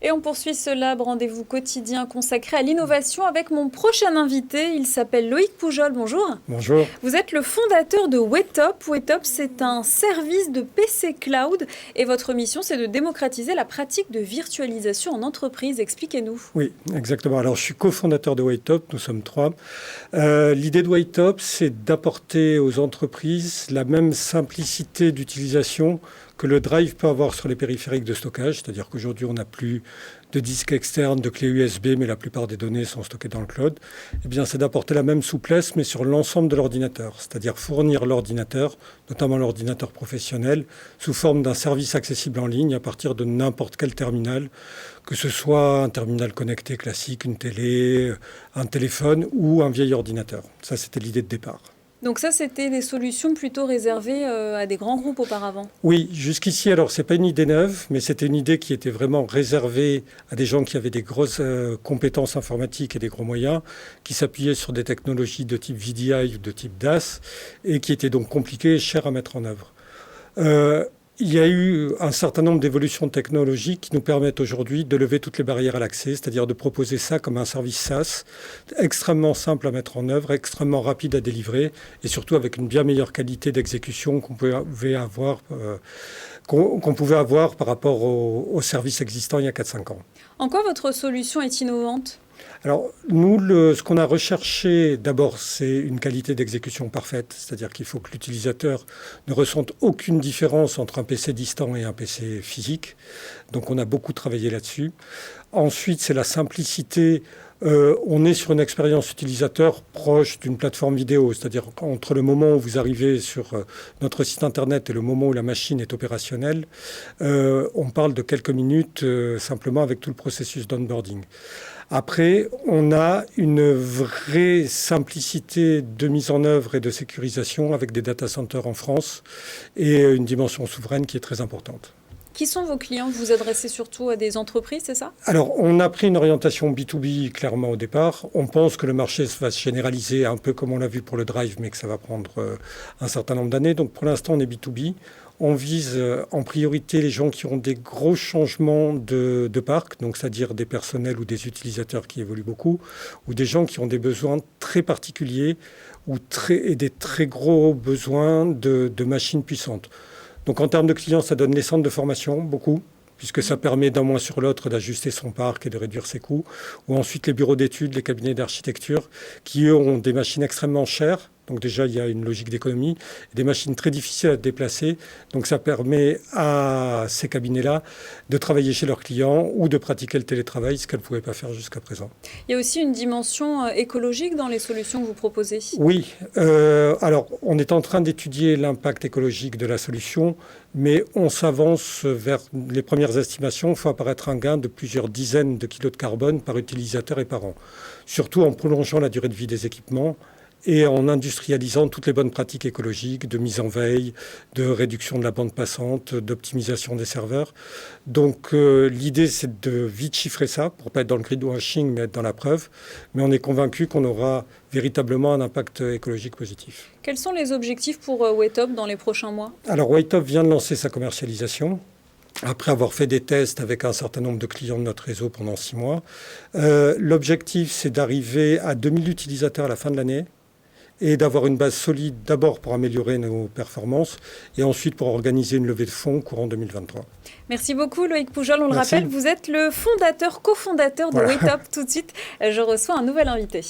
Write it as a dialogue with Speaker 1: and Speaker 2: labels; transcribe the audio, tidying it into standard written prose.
Speaker 1: Et on poursuit ce Lab, rendez-vous quotidien consacré à l'innovation avec mon prochain invité. Il s'appelle Loïc Poujol. Bonjour.
Speaker 2: Bonjour.
Speaker 1: Vous êtes le fondateur de Waitop. Waitop, c'est un service de PC Cloud et votre mission, c'est de démocratiser la pratique de virtualisation en entreprise. Expliquez-nous.
Speaker 2: Oui, exactement. Alors, je suis cofondateur de Waitop. Nous sommes 3. L'idée de Waitop, c'est d'apporter aux entreprises la même simplicité d'utilisation que le Drive peut avoir sur les périphériques de stockage. C'est-à-dire qu'aujourd'hui, on n'a plus de disques externes, de clés USB, mais la plupart des données sont stockées dans le cloud. Eh bien, c'est d'apporter la même souplesse, mais sur l'ensemble de l'ordinateur. C'est-à-dire fournir l'ordinateur, notamment l'ordinateur professionnel, sous forme d'un service accessible en ligne à partir de n'importe quel terminal, que ce soit un terminal connecté classique, une télé, un téléphone ou un vieil ordinateur. Ça, c'était l'idée de départ.
Speaker 1: Donc ça, c'était des solutions plutôt réservées à des grands groupes auparavant.
Speaker 2: Oui, jusqu'ici, alors c'est pas une idée neuve, mais c'était une idée qui était vraiment réservée à des gens qui avaient des grosses compétences informatiques et des gros moyens, qui s'appuyaient sur des technologies de type VDI ou de type DAS, et qui étaient donc compliquées et chères à mettre en œuvre. Il y a eu un certain nombre d'évolutions technologiques qui nous permettent aujourd'hui de lever toutes les barrières à l'accès, c'est-à-dire de proposer ça comme un service SaaS, extrêmement simple à mettre en œuvre, extrêmement rapide à délivrer, et surtout avec une bien meilleure qualité d'exécution qu'on pouvait avoir par rapport aux services existants il y a 4-5 ans.
Speaker 1: En quoi votre solution est innovante ?
Speaker 2: Alors, nous, ce qu'on a recherché, d'abord, c'est une qualité d'exécution parfaite. C'est-à-dire qu'il faut que l'utilisateur ne ressente aucune différence entre un PC distant et un PC physique. Donc, on a beaucoup travaillé là-dessus. Ensuite, c'est la simplicité. On est sur une expérience utilisateur proche d'une plateforme vidéo. C'est-à-dire qu'entre le moment où vous arrivez sur notre site Internet et le moment où la machine est opérationnelle, on parle de quelques minutes simplement avec tout le processus d'onboarding. Après, on a une vraie simplicité de mise en œuvre et de sécurisation avec des data centers en France et une dimension souveraine qui est très importante.
Speaker 1: Qui sont vos clients ? Vous vous adressez surtout à des entreprises, c'est ça ?
Speaker 2: Alors, on a pris une orientation B2B clairement au départ. On pense que le marché va se généraliser un peu comme on l'a vu pour le Drive, mais que ça va prendre un certain nombre d'années. Donc, pour l'instant, on est B2B. On vise en priorité les gens qui ont des gros changements de parc, donc c'est-à-dire des personnels ou des utilisateurs qui évoluent beaucoup, ou des gens qui ont des besoins très particuliers et des très gros besoins de machines puissantes. Donc en termes de clients, ça donne les centres de formation, beaucoup, puisque ça permet d'un mois sur l'autre d'ajuster son parc et de réduire ses coûts, ou ensuite les bureaux d'études, les cabinets d'architecture, qui eux ont des machines extrêmement chères. Donc déjà, il y a une logique d'économie, des machines très difficiles à déplacer. Donc ça permet à ces cabinets-là de travailler chez leurs clients ou de pratiquer le télétravail, ce qu'elles ne pouvaient pas faire jusqu'à présent.
Speaker 1: Il y a aussi une dimension écologique dans les solutions que vous proposez.
Speaker 2: Oui. Alors, on est en train d'étudier l'impact écologique de la solution, mais on s'avance vers les premières estimations. Il faut apparaître un gain de plusieurs dizaines de kilos de carbone par utilisateur et par an. Surtout en prolongeant la durée de vie des équipements et en industrialisant toutes les bonnes pratiques écologiques de mise en veille, de réduction de la bande passante, d'optimisation des serveurs. Donc l'idée, c'est de vite chiffrer ça, pour ne pas être dans le greenwashing, mais être dans la preuve. Mais on est convaincu qu'on aura véritablement un impact écologique positif.
Speaker 1: Quels sont les objectifs pour Waitop dans les prochains mois ?
Speaker 2: Alors Waitop vient de lancer sa commercialisation. Après avoir fait des tests avec un certain nombre de clients de notre réseau pendant 6 mois. L'objectif, c'est d'arriver à 2000 utilisateurs à la fin de l'année, et d'avoir une base solide d'abord pour améliorer nos performances et ensuite pour organiser une levée de fonds courant 2023.
Speaker 1: Merci beaucoup Loïc Poujol. On le
Speaker 2: Merci.
Speaker 1: rappelle, vous êtes le cofondateur de Waitop. Tout de suite, je reçois un nouvel invité.